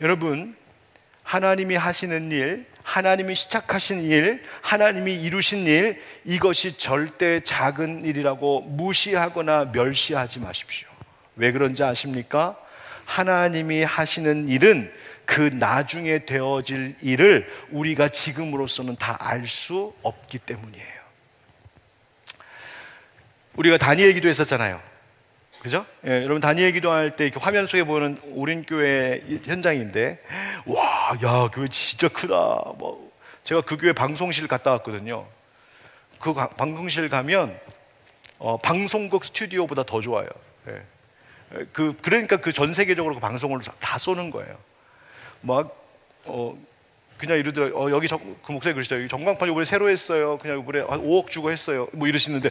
여러분, 하나님이 하시는 일, 하나님이 시작하신 일, 하나님이 이루신 일, 이것이 절대 작은 일이라고 무시하거나 멸시하지 마십시오. 왜 그런지 아십니까? 하나님이 하시는 일은 그 나중에 되어질 일을 우리가 지금으로서는 다 알 수 없기 때문이에요. 우리가 다니엘 기도 했었잖아요. 그죠? 여러분, 다니엘 기도할 때 이렇게 화면 속에 보는 오린교회 현장인데, 교회 진짜 크다. 제가 그 교회 방송실 갔다 왔거든요. 그 방송실 가면 방송국 스튜디오보다 더 좋아요. 그러니까 그 전 세계적으로 그 방송을 다 쏘는 거예요. 그냥 이러더라고요. 여기 그 목사님 그러시죠. 여기 전광판 이번에 새로 했어요. 그냥 이번에 한 5억 주고 했어요. 이러시는데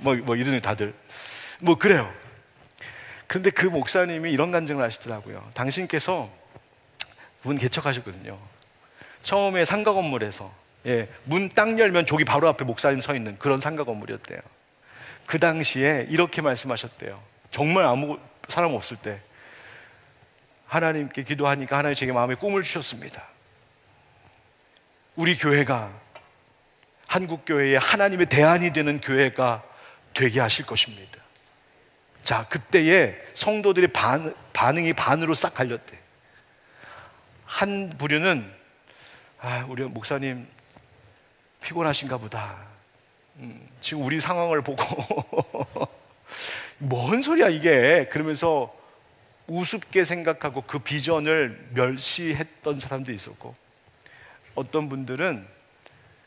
이러는 다들 그래요. 근데 그 목사님이 이런 간증을 하시더라고요. 당신께서 문 개척하셨거든요. 처음에 상가 건물에서 문 딱 열면 저기 바로 앞에 목사님 서 있는 그런 상가 건물이었대요. 그 당시에 이렇게 말씀하셨대요. 정말 아무 사람 없을 때 하나님께 기도하니까 하나님 제게 마음에 꿈을 주셨습니다. 우리 교회가 한국교회의 하나님의 대안이 되는 교회가 되게 하실 것입니다. 자, 그때에 성도들의 반응이 반으로 싹 갈렸대. 한 부류는 우리 목사님 피곤하신가 보다. 지금 우리 상황을 보고 뭔 소리야 이게, 그러면서 우습게 생각하고 그 비전을 멸시했던 사람도 있었고, 어떤 분들은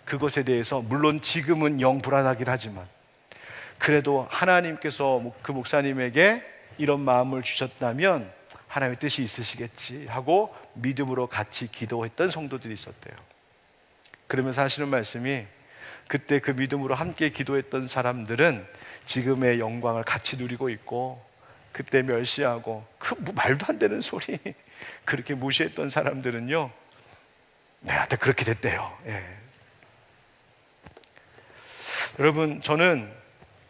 그것에 대해서 물론 지금은 영 불안하긴 하지만 그래도 하나님께서 그 목사님에게 이런 마음을 주셨다면 하나님의 뜻이 있으시겠지 하고 믿음으로 같이 기도했던 성도들이 있었대요. 그러면서 하시는 말씀이, 그때 그 믿음으로 함께 기도했던 사람들은 지금의 영광을 같이 누리고 있고, 그때 멸시하고 말도 안 되는 소리 그렇게 무시했던 사람들은요, 내한테 그렇게 됐대요. 여러분, 저는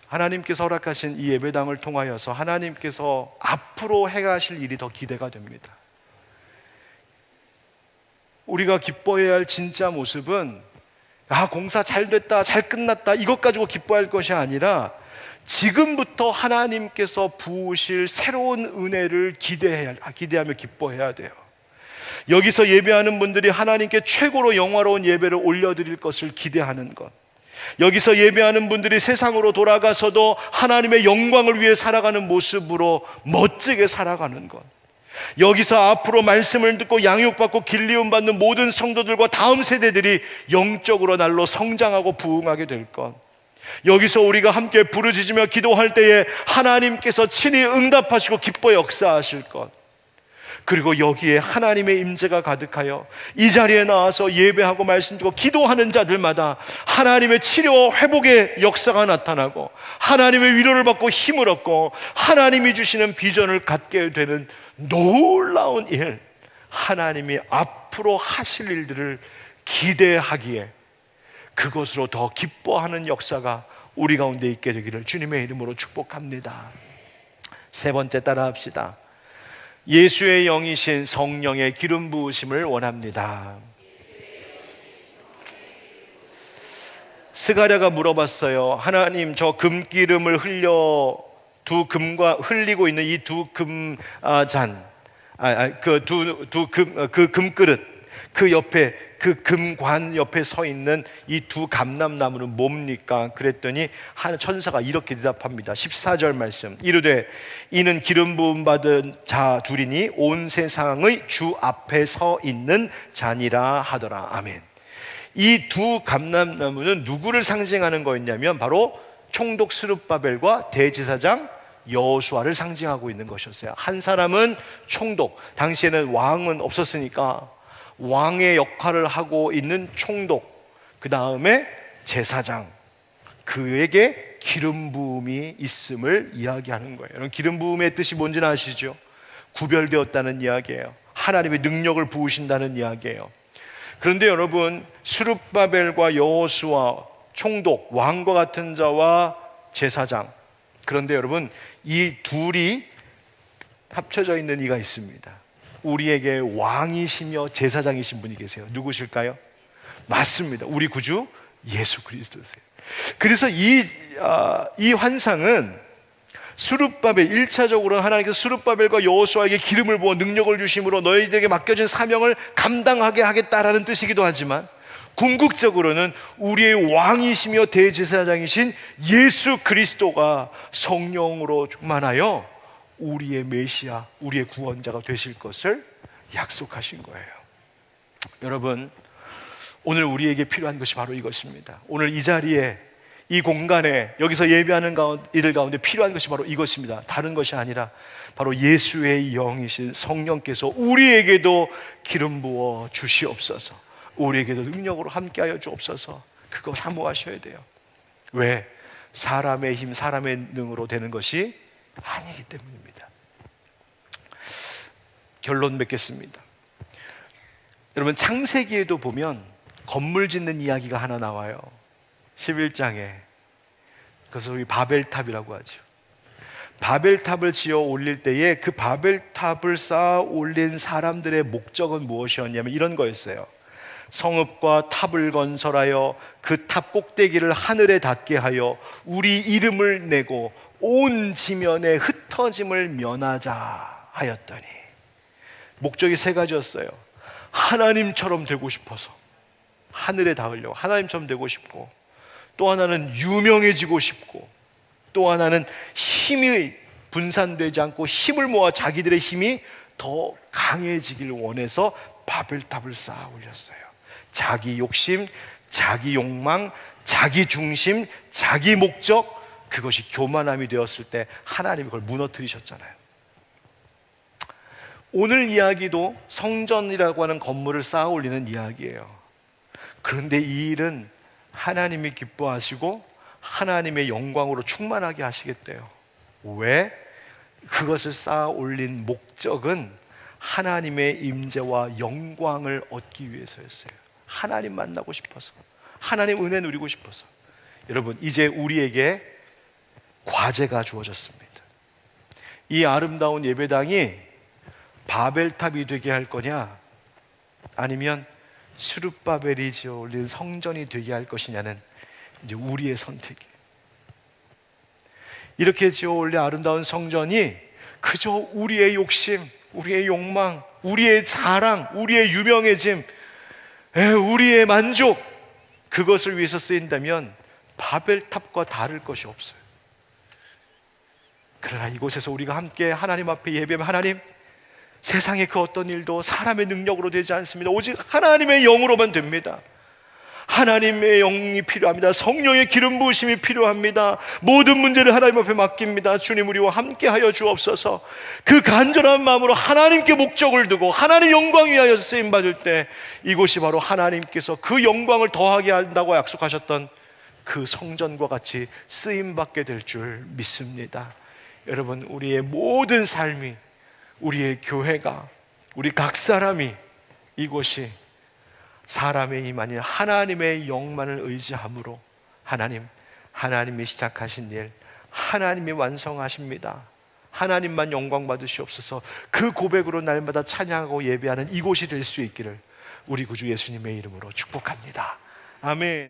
하나님께서 허락하신 이 예배당을 통하여서 하나님께서 앞으로 행하실 일이 더 기대가 됩니다. 우리가 기뻐해야 할 진짜 모습은 공사 잘 됐다, 잘 끝났다 이것 가지고 기뻐할 것이 아니라 지금부터 하나님께서 부으실 새로운 은혜를 기대하며 기뻐해야 돼요. 여기서 예배하는 분들이 하나님께 최고로 영화로운 예배를 올려드릴 것을 기대하는 것, 여기서 예배하는 분들이 세상으로 돌아가서도 하나님의 영광을 위해 살아가는 모습으로 멋지게 살아가는 것, 여기서 앞으로 말씀을 듣고 양육받고 길리움 받는 모든 성도들과 다음 세대들이 영적으로 날로 성장하고 부흥하게 될 것, 여기서 우리가 함께 부르짖으며 기도할 때에 하나님께서 친히 응답하시고 기뻐 역사하실 것, 그리고 여기에 하나님의 임재가 가득하여 이 자리에 나와서 예배하고 말씀 듣고 기도하는 자들마다 하나님의 치료 회복의 역사가 나타나고 하나님의 위로를 받고 힘을 얻고 하나님이 주시는 비전을 갖게 되는 놀라운 일, 하나님이 앞으로 하실 일들을 기대하기에 그것으로 더 기뻐하는 역사가 우리 가운데 있게 되기를 주님의 이름으로 축복합니다. 세 번째, 따라합시다. 예수의 영이신 성령의 기름 부으심을 원합니다. 스가랴가 물어봤어요. 하나님, 저 금기름을 흘리고 있는 이 두 금그릇, 그 옆에 그 금관 옆에 서 있는 이 두 감람나무는 뭡니까? 그랬더니 한 천사가 이렇게 대답합니다. 14절 말씀, 이르되 이는 기름 부음 받은 자 둘이니 온 세상의 주 앞에 서 있는 자니라 하더라. 아멘. 이 두 감람나무는 누구를 상징하는 거였냐면 바로 총독 스룹바벨과 대제사장 여호수아를 상징하고 있는 것이었어요. 한 사람은 총독, 당시에는 왕은 없었으니까 왕의 역할을 하고 있는 총독, 그 다음에 제사장, 그에게 기름 부음이 있음을 이야기하는 거예요. 여러분, 기름 부음의 뜻이 뭔지는 아시죠? 구별되었다는 이야기예요. 하나님의 능력을 부으신다는 이야기예요. 그런데 여러분, 스룹바벨과 여호수아, 총독, 왕과 같은 자와 제사장, 그런데 여러분, 이 둘이 합쳐져 있는 이가 있습니다. 우리에게 왕이시며 제사장이신 분이 계세요. 누구실까요? 맞습니다. 우리 구주 예수 그리스도세요. 그래서 이 환상은 스룹바벨, 1차적으로 하나님께서 스룹바벨과 여호수아에게 기름을 부어 능력을 주심으로 너희들에게 맡겨진 사명을 감당하게 하겠다라는 뜻이기도 하지만, 궁극적으로는 우리의 왕이시며 대제사장이신 예수 그리스도가 성령으로 충만하여 우리의 메시아, 우리의 구원자가 되실 것을 약속하신 거예요. 여러분, 오늘 우리에게 필요한 것이 바로 이것입니다. 오늘 이 자리에, 이 공간에, 여기서 예배하는 이들 가운데 필요한 것이 바로 이것입니다. 다른 것이 아니라 바로 예수의 영이신 성령께서 우리에게도 기름 부어 주시옵소서, 우리에게도 능력으로 함께하여 주옵소서. 그거 사모하셔야 돼요. 왜? 사람의 힘, 사람의 능으로 되는 것이 아니기 때문입니다. 결론 맺겠습니다. 여러분, 창세기에도 보면 건물 짓는 이야기가 하나 나와요. 11장에. 그래서 우리 바벨탑이라고 하죠. 바벨탑을 지어 올릴 때에 그 바벨탑을 쌓아 올린 사람들의 목적은 무엇이었냐면 이런 거였어요. 성읍과 탑을 건설하여 그 탑 꼭대기를 하늘에 닿게 하여 우리 이름을 내고 온 지면의 흩어짐을 면하자 하였더니, 목적이 세 가지였어요. 하나님처럼 되고 싶어서 하늘에 닿으려고, 하나님처럼 되고 싶고, 또 하나는 유명해지고 싶고, 또 하나는 힘이 분산되지 않고 힘을 모아 자기들의 힘이 더 강해지길 원해서 바벨탑을 쌓아 올렸어요. 자기 욕심, 자기 욕망, 자기 중심, 자기 목적, 그것이 교만함이 되었을 때 하나님이 그걸 무너뜨리셨잖아요. 오늘 이야기도 성전이라고 하는 건물을 쌓아 올리는 이야기예요. 그런데 이 일은 하나님이 기뻐하시고 하나님의 영광으로 충만하게 하시겠대요. 왜? 그것을 쌓아 올린 목적은 하나님의 임재와 영광을 얻기 위해서였어요. 하나님 만나고 싶어서, 하나님 은혜 누리고 싶어서. 여러분, 이제 우리에게 과제가 주어졌습니다. 이 아름다운 예배당이 바벨탑이 되게 할 거냐, 아니면 스룹바벨이 지어 올린 성전이 되게 할 것이냐는 이제 우리의 선택이에요. 이렇게 지어 올린 아름다운 성전이 그저 우리의 욕심, 우리의 욕망, 우리의 자랑, 우리의 유명해짐, 우리의 만족, 그것을 위해서 쓰인다면 바벨탑과 다를 것이 없어요. 그러나 이곳에서 우리가 함께 하나님 앞에 예배하면, 하나님, 세상의 그 어떤 일도 사람의 능력으로 되지 않습니다. 오직 하나님의 영으로만 됩니다. 하나님의 영이 필요합니다. 성령의 기름 부으심이 필요합니다. 모든 문제를 하나님 앞에 맡깁니다. 주님, 우리와 함께 하여 주옵소서. 그 간절한 마음으로 하나님께 목적을 두고 하나님 영광 위하여 쓰임 받을 때, 이곳이 바로 하나님께서 그 영광을 더하게 한다고 약속하셨던 그 성전과 같이 쓰임 받게 될 줄 믿습니다. 여러분, 우리의 모든 삶이, 우리의 교회가, 우리 각 사람이 이곳이 사람의 힘 아닌 하나님의 영만을 의지함으로 하나님이 시작하신 일 하나님이 완성하십니다. 하나님만 영광 받으시옵소서. 그 고백으로 날마다 찬양하고 예배하는 이곳이 될 수 있기를 우리 구주 예수님의 이름으로 축복합니다. 아멘.